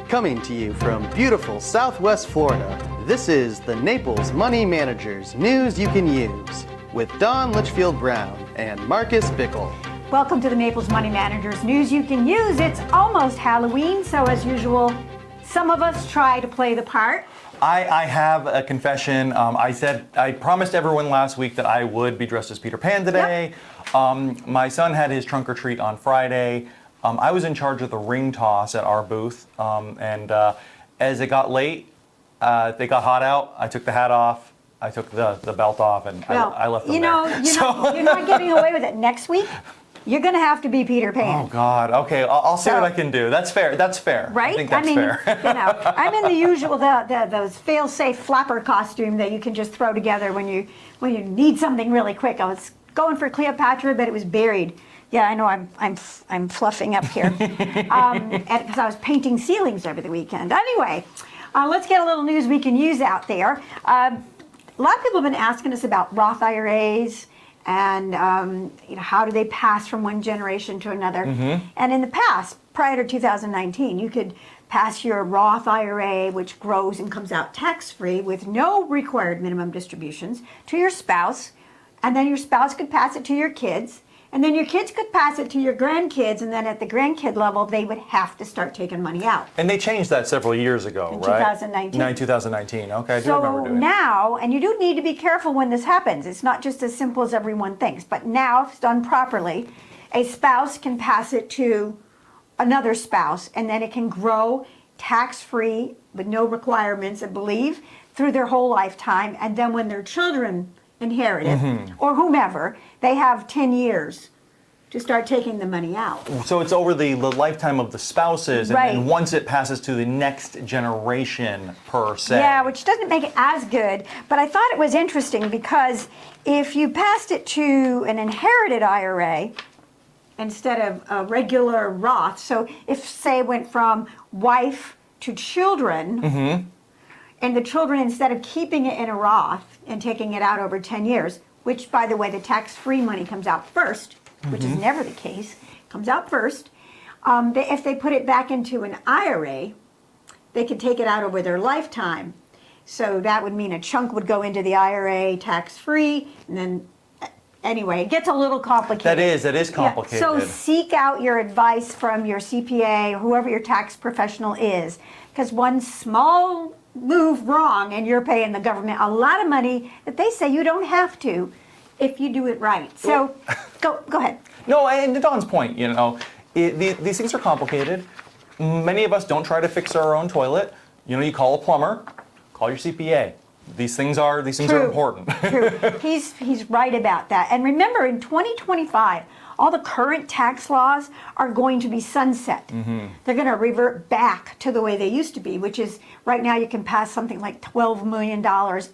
Coming to you from beautiful Southwest Florida, this is the Naples Money Managers News You Can Use with Don Litchfield Brown and Marcus Bickle. Welcome to the Naples Money Managers News You Can Use. It's almost Halloween, so as usual, some of us try to play the part. I have a confession. I promised everyone last week that I would be dressed as Peter Pan today. Yep. My son had his trunk or treat on Friday. I was in charge of the ring toss at our booth, and as it got late, they got hot out. I took the hat off, I took the belt off, and I left them there. You're not getting away with it. Next week, you're going to have to be Peter Pan. Oh God. Okay, I'll see what I can do. That's fair. That's fair. Right? I think that's fair. I'm in the usual those fail-safe flapper costume that you can just throw together when you need something really quick. I was going for Cleopatra, but it was buried. Yeah, I know. I'm fluffing up here because I was painting ceilings over the weekend. Anyway, let's get a little news we can use out there. A lot of people have been asking us about Roth IRAs and how do they pass from one generation to another. Mm-hmm. And in the past, prior to 2019, you could pass your Roth IRA, which grows and comes out tax-free with no required minimum distributions, to your spouse, and then your spouse could pass it to your kids. And then your kids could pass it to your grandkids, and then at the grandkid level, they would have to start taking money out. And they changed that several years ago, right? 2019. 2019. Okay, I do remember doing it. So now, and you do need to be careful when this happens. It's not just as simple as everyone thinks. But now, if it's done properly, a spouse can pass it to another spouse, and then it can grow tax-free with no requirements, I believe, through their whole lifetime. And then when their children inherit it, mm-hmm. or whomever, they have 10 years to start taking the money out. So it's over the lifetime of the spouses, and once it passes to the next generation, per se. Yeah, which doesn't make it as good, but I thought it was interesting because if you passed it to an inherited IRA instead of a regular Roth, so if, say, it went from wife to children, mm-hmm. and the children, instead of keeping it in a Roth and taking it out over 10 years, which, by the way, the tax-free money comes out first, which mm-hmm. is never the case, comes out first. If they put it back into an IRA, they could take it out over their lifetime. So that would mean a chunk would go into the IRA tax-free, and then, anyway, it gets a little complicated. That is complicated. Yeah. So seek out your advice from your CPA or whoever your tax professional is, because one small move wrong and you're paying the government a lot of money that they say you don't have to if you do it right. So go ahead. No, and to Don's point, these things are complicated. Many of us don't try to fix our own toilet. You call a plumber, call your CPA. These things are important. True. He's right about that. And remember, in 2025, all the current tax laws are going to be sunset. Mm-hmm. They're going to revert back to the way they used to be, which is right now you can pass something like $12 million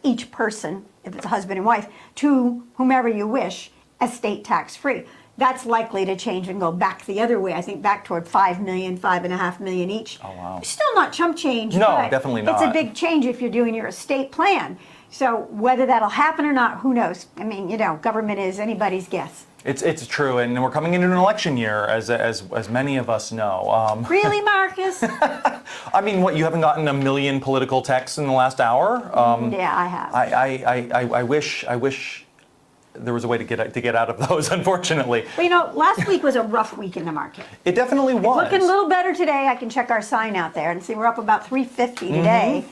each person, if it's a husband and wife, to whomever you wish, estate tax-free. That's likely to change and go back the other way. I think back toward $5 million, $5.5 million each. Oh, wow. Still not chump change. No, but definitely not. It's a big change if you're doing your estate plan. So whether that'll happen or not, who knows? I mean, government is anybody's guess. It's true, and we're coming into an election year, as many of us know. Really, Marcus? I mean, what, you haven't gotten 1 million political texts in the last hour? Yeah, I have. I wish there was a way to get out of those, unfortunately. Well, last week was a rough week in the market. It definitely was. It's looking a little better today. I can check our sign out there and see we're up about 350 today. Mm-hmm.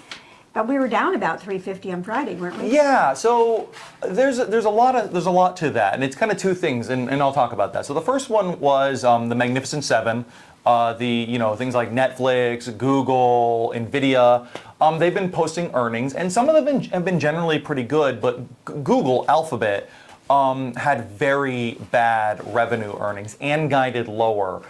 But we were down about 350 on Friday, weren't we? Yeah, so there's a lot to that, and it's kind of two things, and I'll talk about that. So the first one was the Magnificent Seven, things like Netflix, Google, Nvidia. They've been posting earnings, and some of them have been generally pretty good, but Google, Alphabet, had very bad revenue earnings and guided lower.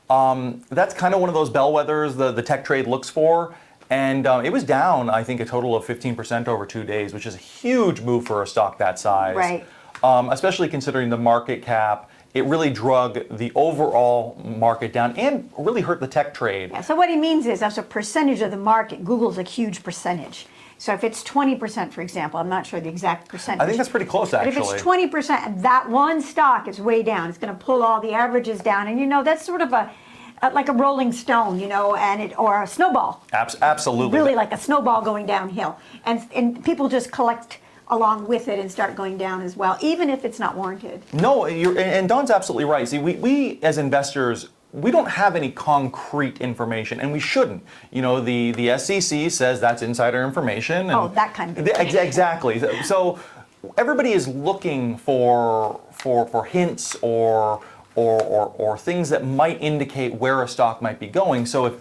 That's kind of one of those bellwethers the tech trade looks for. And it was down, I think, a total of 15% over 2 days, which is a huge move for a stock that size. Right. Especially considering the market cap. It really drug the overall market down and really hurt the tech trade. Yeah, so what he means is, as a percentage of the market, Google's a huge percentage. So if it's 20%, for example, I'm not sure the exact percentage. I think that's pretty close, But actually. if it's 20%, that one stock is way down. It's going to pull all the averages down, and that's sort of like a rolling stone, or a snowball. Absolutely. Really like a snowball going downhill, and people just collect along with it and start going down as well, even if it's not warranted. No, and Dawn's absolutely right. See, we as investors, we don't have any concrete information, and we shouldn't. The SEC says that's insider information. And that kind of thing. Exactly. So everybody is looking for hints or things that might indicate where a stock might be going. So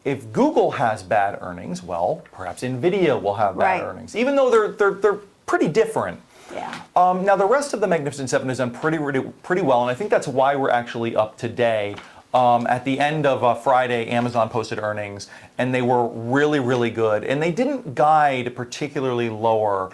if Google has bad earnings, well, perhaps Nvidia will have bad earnings, even though they're pretty different. Yeah. Now the rest of the Magnificent Seven has done pretty well, and I think that's why we're actually up today. At the end of Friday, Amazon posted earnings, and they were really good, and they didn't guide particularly lower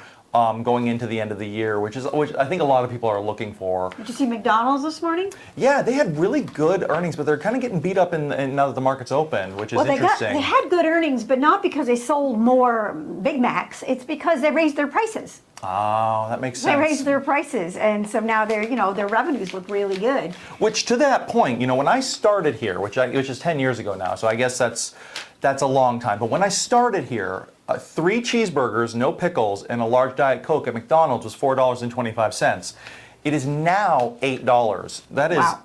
going into the end of the year, which I think a lot of people are looking for. Did you see McDonald's this morning? Yeah, they had really good earnings, but they're kind of getting beat up now that the market's open, which is interesting. They had good earnings, but not because they sold more Big Macs. It's because they raised their prices. Oh, that makes sense. They raised their prices, and so now their revenues look really good. Which, to that point, when I started here, which is 10 years ago now, so I guess that's a long time. But when I started here, 3 cheeseburgers, no pickles, and a large Diet Coke at McDonald's was $4.25. It is now $8.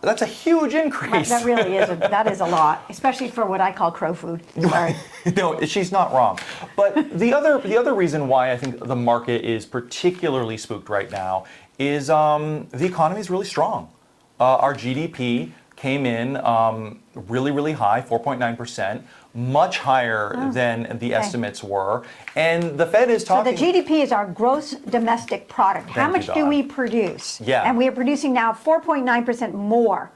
That's a huge increase. That really is. That is a lot, especially for what I call crow food. Sorry. No, she's not wrong. But the other reason why I think the market is particularly spooked right now is the economy is really strong. Our GDP came in really high, 4.9%, much higher than the estimates were. And the Fed is talking... So the GDP is our gross domestic product. How much do we produce? Yeah. And we are producing now 4.9% more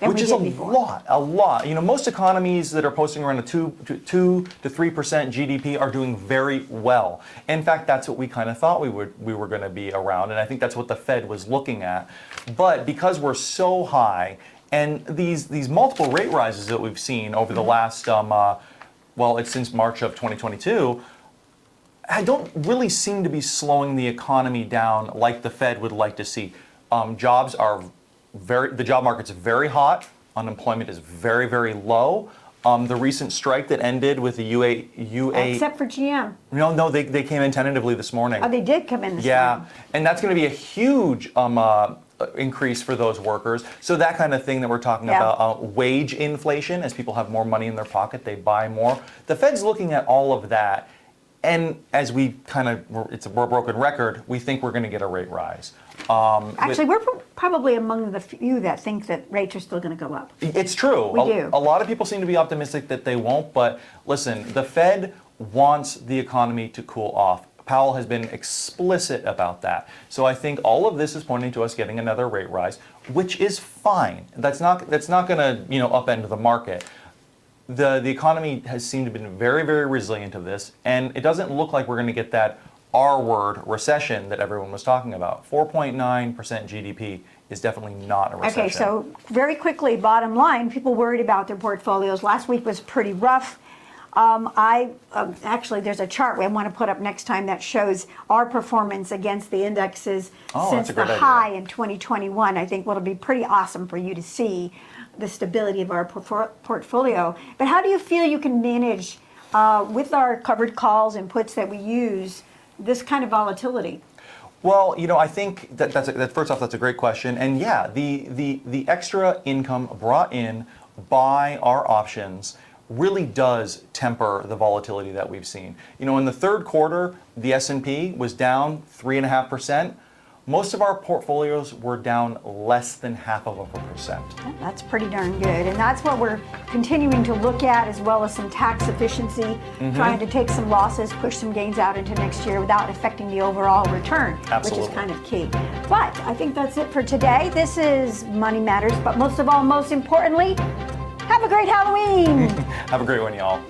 than which we is did before. a lot. Most economies that are posting around a 2 to 3% GDP are doing very well. In fact, that's what we kind of thought we were going to be around, and I think that's what the Fed was looking at. But because we're so high, and these multiple rate rises that we've seen over the last, it's since March of 2022, I don't really seem to be slowing the economy down like the Fed would like to see. The job market's very hot. Unemployment is very low. The recent strike that ended with the UA Except for GM. No, they came in tentatively this morning. Oh, they did come in this morning. Yeah, and that's going to be a huge increase for those workers. So that kind of thing that we're talking about, wage inflation, as people have more money in their pocket, they buy more. The Fed's looking at all of that, and as it's a broken record, we think we're going to get a rate rise. Actually, we're probably among the few that think that rates are still going to go up. It's true. We do. A lot of people seem to be optimistic that they won't, but listen, the Fed wants the economy to cool off. Powell has been explicit about that. So I think all of this is pointing to us getting another rate rise, which is fine. That's not going to upend the market. The economy has seemed to have been very resilient to this, and it doesn't look like we're going to get that R-word recession that everyone was talking about. 4.9% GDP is definitely not a recession. Okay, so very quickly, bottom line, people worried about their portfolios. Last week was pretty rough. Actually, there's a chart I want to put up next time that shows our performance against the indexes since the high in 2021. I think what'll be pretty awesome for you to see the stability of our portfolio. But how do you feel you can manage with our covered calls and puts that we use this kind of volatility? Well, I think that first off, that's a great question. And yeah, the extra income brought in by our options really does temper the volatility that we've seen. In the third quarter, the S&P was down 3.5%. Most of our portfolios were down less than 0.5%. That's pretty darn good. And that's what we're continuing to look at, as well as some tax efficiency, trying to take some losses, push some gains out into next year without affecting the overall return, Absolutely. which is kind of key. But I think that's it for today. This is Money Matters, but most of all, most importantly, have a great Halloween. Have a great one, y'all.